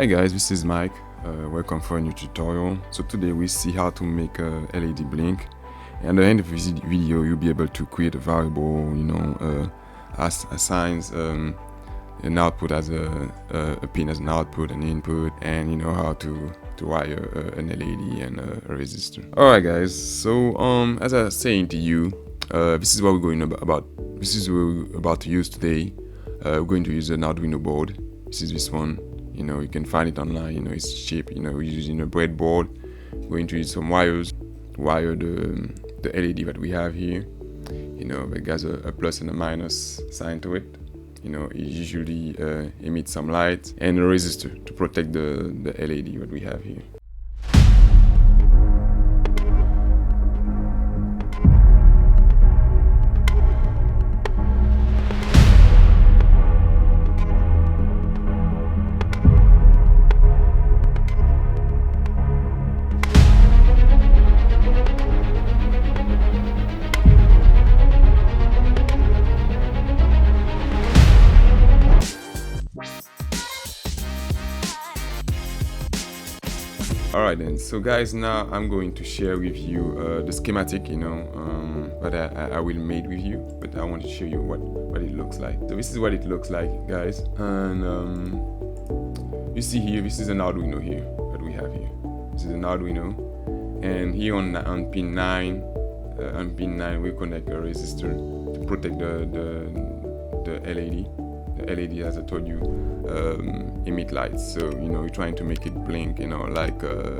Hi guys, this is Mike. Welcome for a new tutorial. So today we see how to make a LED blink. And at the end of this video, you'll be able to create a variable, assigns an output as a pin as an output, an input, and how to wire an LED and a resistor. Alright guys, so as I was saying to you, this is what we're going about. This is what we're about to use today. We're going to use an Arduino board. This is this one. You can find it online. It's cheap. We're using a breadboard. We're going to use some wires to wire the LED that we have here. It has a plus and a minus sign to it. It usually emits some light, and a resistor to protect the LED that we have here. Alright then, so guys, now I'm going to share with you the schematic, that I will make with you, but I want to show you what it looks like. So this is what it looks like, guys, and you see here, this is an Arduino here that we have here. This is an Arduino, and here on pin 9, we connect a resistor to protect the LED. The LED, as I told you, emit lights. So you're trying to make it blink, like a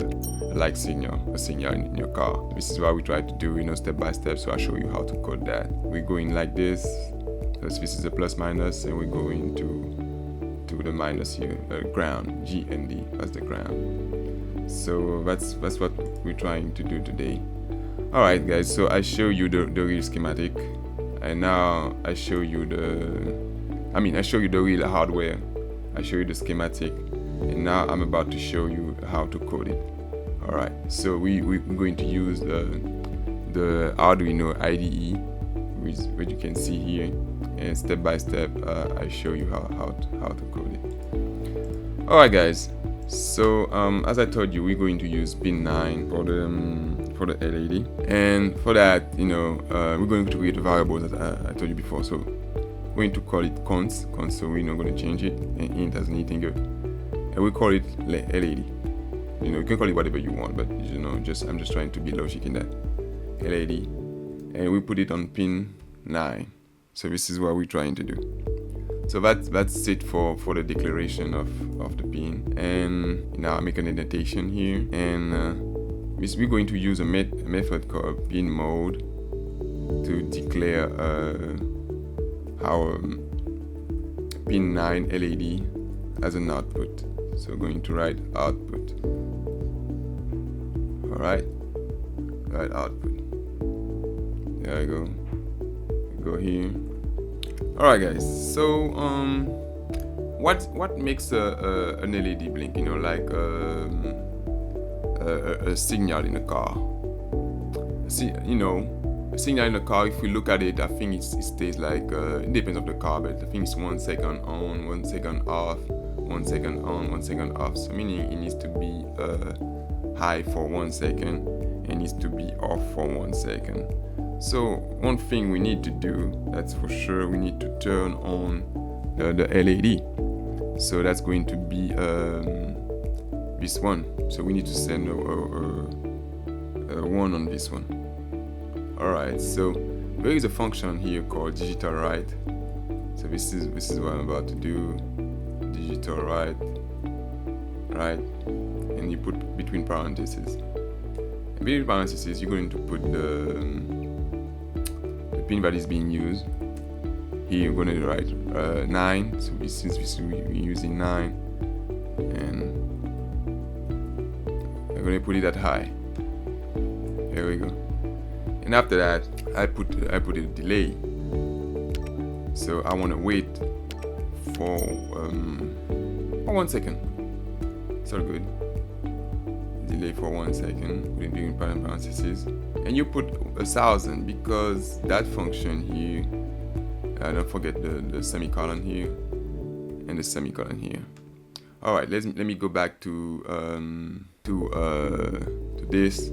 light signal, in your car. This is what we try to do, step by step. So I'll show you how to code that. We're going like this. So this is the plus minus, and we're going to the minus here, ground, G and D. That's the ground. So that's what we're trying to do today. All right, guys. So I show you the real schematic, and now I show you I show you the real hardware, I show you the schematic, and now I'm about to show you how to code it. Alright, so we're going to use the Arduino IDE, which you can see here, and step by step I show you how to code it. Alright guys, so as I told you, we're going to use pin 9 for the LED, and for that, we're going to create a variable that I told you before. So we're going to call it const, so we're not going to change it, and int as anything, and we call it LED. You can call it whatever you want, but I'm just trying to be logic in that. LED, and we put it on pin 9. So this is what we're trying to do. So that's it for the declaration of the pin, and now I make an indentation here, and we're going to use a method called pin mode to declare our pin 9 LED as an output. So we're going to write output. Alright, write output. There we go. Go here. Alright guys, so what makes an LED blink? Like a signal in a car. See, a signal in a car, if we look at it, I think it stays like, it depends on the car, but I think it's 1 second on, 1 second off, 1 second on, 1 second off. So meaning it needs to be high for 1 second, and needs to be off for 1 second. So one thing we need to do, that's for sure, we need to turn on the LED. So that's going to be this one. So we need to send a 1 on this one. Alright, so there is a function here called digitalWrite. So this is what I'm about to do. digitalWrite, right? And you put between parentheses. And between parentheses, you're going to put the pin that is being used. Here you're going to write 9. So since we're using 9, and I'm going to put it at high. There we go. And after that, I put a delay. So I want to wait for 1 second. It's all good. Delay for 1 second. Put it in parentheses, and you put 1000 because that function here. Don't forget the semicolon here and the semicolon here. all right, let me go back to this.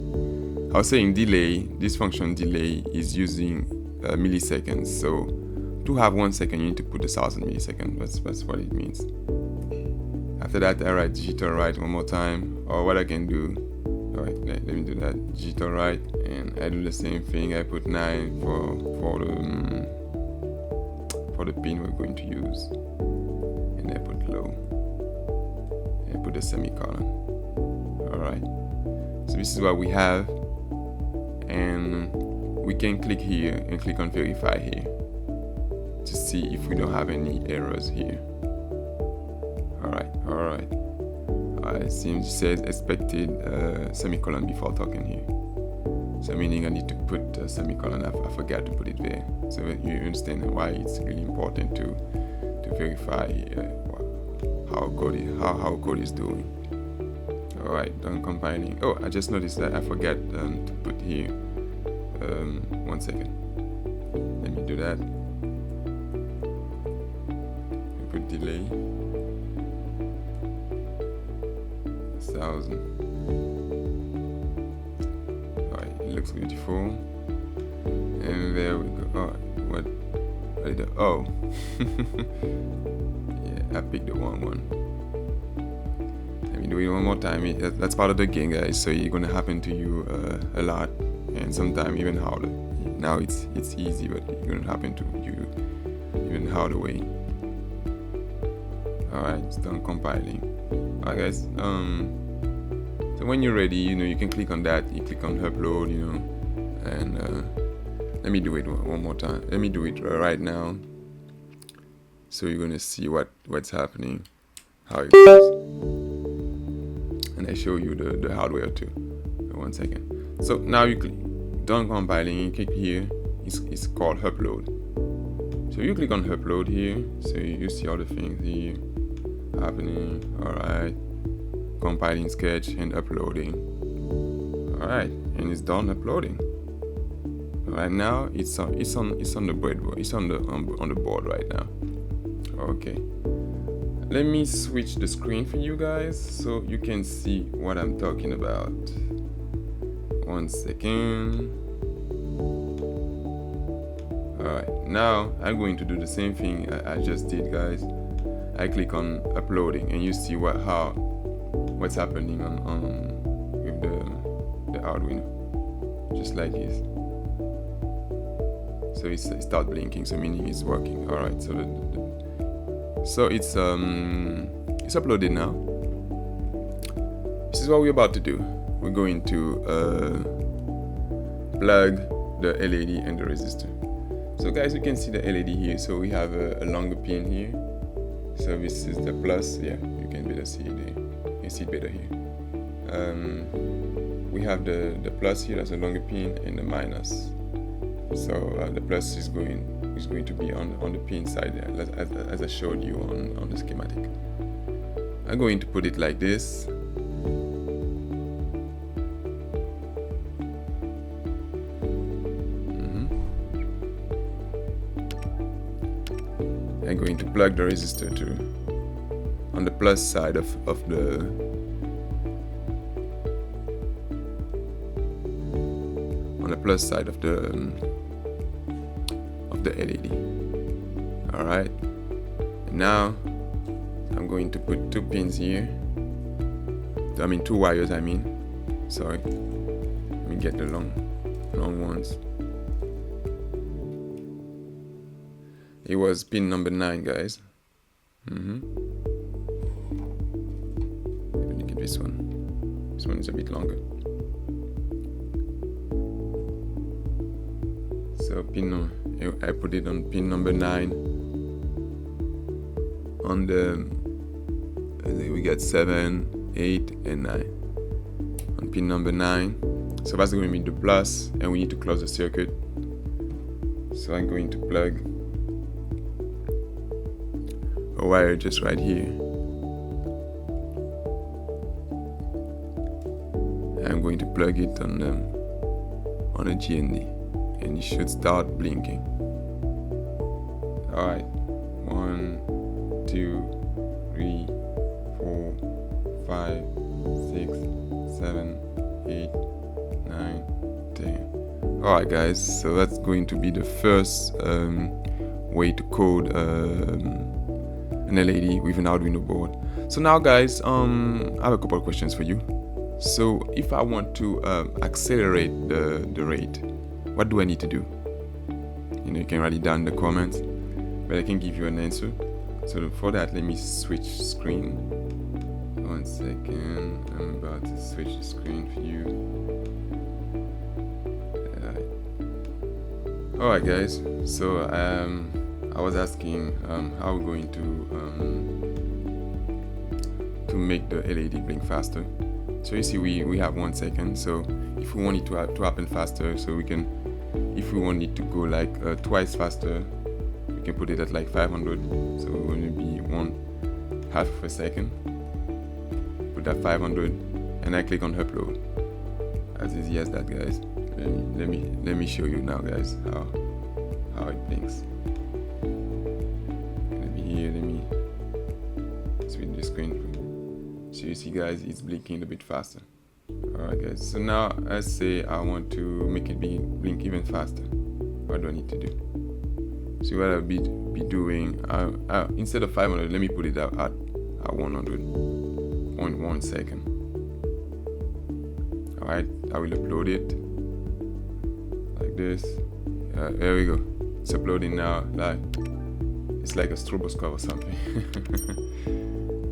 I was saying delay. This function delay is using milliseconds. So to have 1 second, you need to put 1,000 milliseconds. That's what it means. After that, I write digitalWrite one more time. Or what I can do, all right, let me do that. digitalWrite, and I do the same thing. I put 9 for the pin we're going to use, and I put low. And I put a semicolon. All right. So this is what we have, and we can click here and click on verify here to see if we don't have any errors here. All right. It seems it says expected semicolon before talking here. So meaning I need to put a semicolon. I forgot to put it there. So you understand why it's really important to verify how code is doing. All right, done compiling. Oh, I just noticed that I forgot to put here. 1 second. Let me do that. Put delay. 1,000. Alright, it looks beautiful. And there we go. Oh, what did I, oh. Yeah, I picked the wrong one. Let me do it one more time. That's part of the game, guys. So it's gonna happen to you a lot, and sometimes even harder. Now it's easy, but it's gonna happen to you even harder way. Alright, it's done compiling. Alright, guys. So when you're ready, you can click on that. You click on upload, and let me do it one more time. Let me do it right now. So you're gonna see what's happening, how it goes, and I show you the hardware too. 1 second. So now you click done compiling. You click here. It's called upload. So you click on upload here. So you see all the things here happening. All right. Compiling sketch and uploading. Alright, and it's done uploading. Right now it's on the breadboard. It's on the board right now. Okay. Let me switch the screen for you guys so you can see what I'm talking about. 1 second. Alright, now I'm going to do the same thing I just did, guys. I click on uploading, and you see what's happening on with the Arduino, just like this. So it starts blinking, so meaning it's working. All right, so it's uploaded now. This is what we're about to do. We're going to plug the LED and the resistor. So guys, you can see the LED here. So we have a longer pin here. So this is the plus. Yeah, you can better see it there. You see it better here. We have the plus here, that's a longer pin, and the minus. So the plus is going to be on the pin side there, as I showed you on the schematic. I'm going to put it like this. I'm going to plug the resistor too on the plus side of the plus side of the LED. All right. And now I'm going to put 2 pins here. I mean 2 wires. Sorry. Let me get the long ones. It was pin number 9, guys. Let me get this one. This one is a bit longer. So I put it on pin number 9. On the we got 7, 8, and 9. On pin number 9. So that's going to be the plus, and we need to close the circuit. So I'm going to plug a wire just right here. I'm going to plug it on a GND, and it should start blinking. All right, 1, 2, 3, 4, 5, 6, 7, 8, 9, 10. Alright guys, so that's going to be the first way to code an LED with an Arduino board. So now guys, I have a couple of questions for you. So if I want to accelerate the rate, what do I need to do? You can write it down in the comments, but I can give you an answer. So for that, let me switch screen. 1 second, I'm about to switch the screen for you. Alright guys, so I was asking how we're going to make the LED blink faster. So you see we have 1 second, so if we want it to happen faster, so we can, if we want it to go like twice faster, we can put it at like 500, so it will only be 1/2 of a second. Put that 500 and I click on upload. As easy as that guys. Let me show you now guys how it blinks. Let me here, let me switch the screen. So you see guys, it's blinking a bit faster. Alright guys, so now let's say I want to make it blink even faster. What do I need to do? So what I'll be doing, instead of 500, let me put it at 100. 1 second. Alright, I will upload it like this. There we go. It's uploading now. Like it's like a stroboscope or something.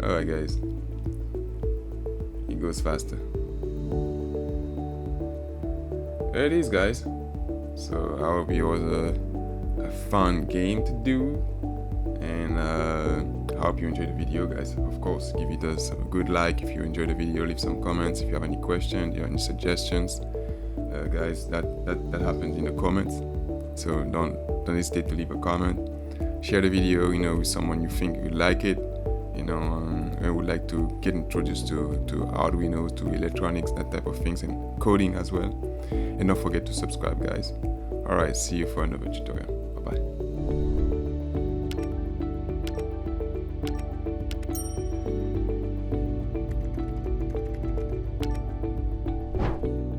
Alright guys, it goes faster. There it is guys. So I hope it was a fun game to do, and I hope you enjoyed the video guys. Of course, give it a good like if you enjoyed the video, leave some comments if you have any questions, you have any suggestions. Guys, that happens in the comments, so don't hesitate to leave a comment. Share the video with someone you think would like it, and would like to get introduced to Arduino, to electronics, that type of things, and coding as well. And don't forget to subscribe guys. Alright, see you for another tutorial.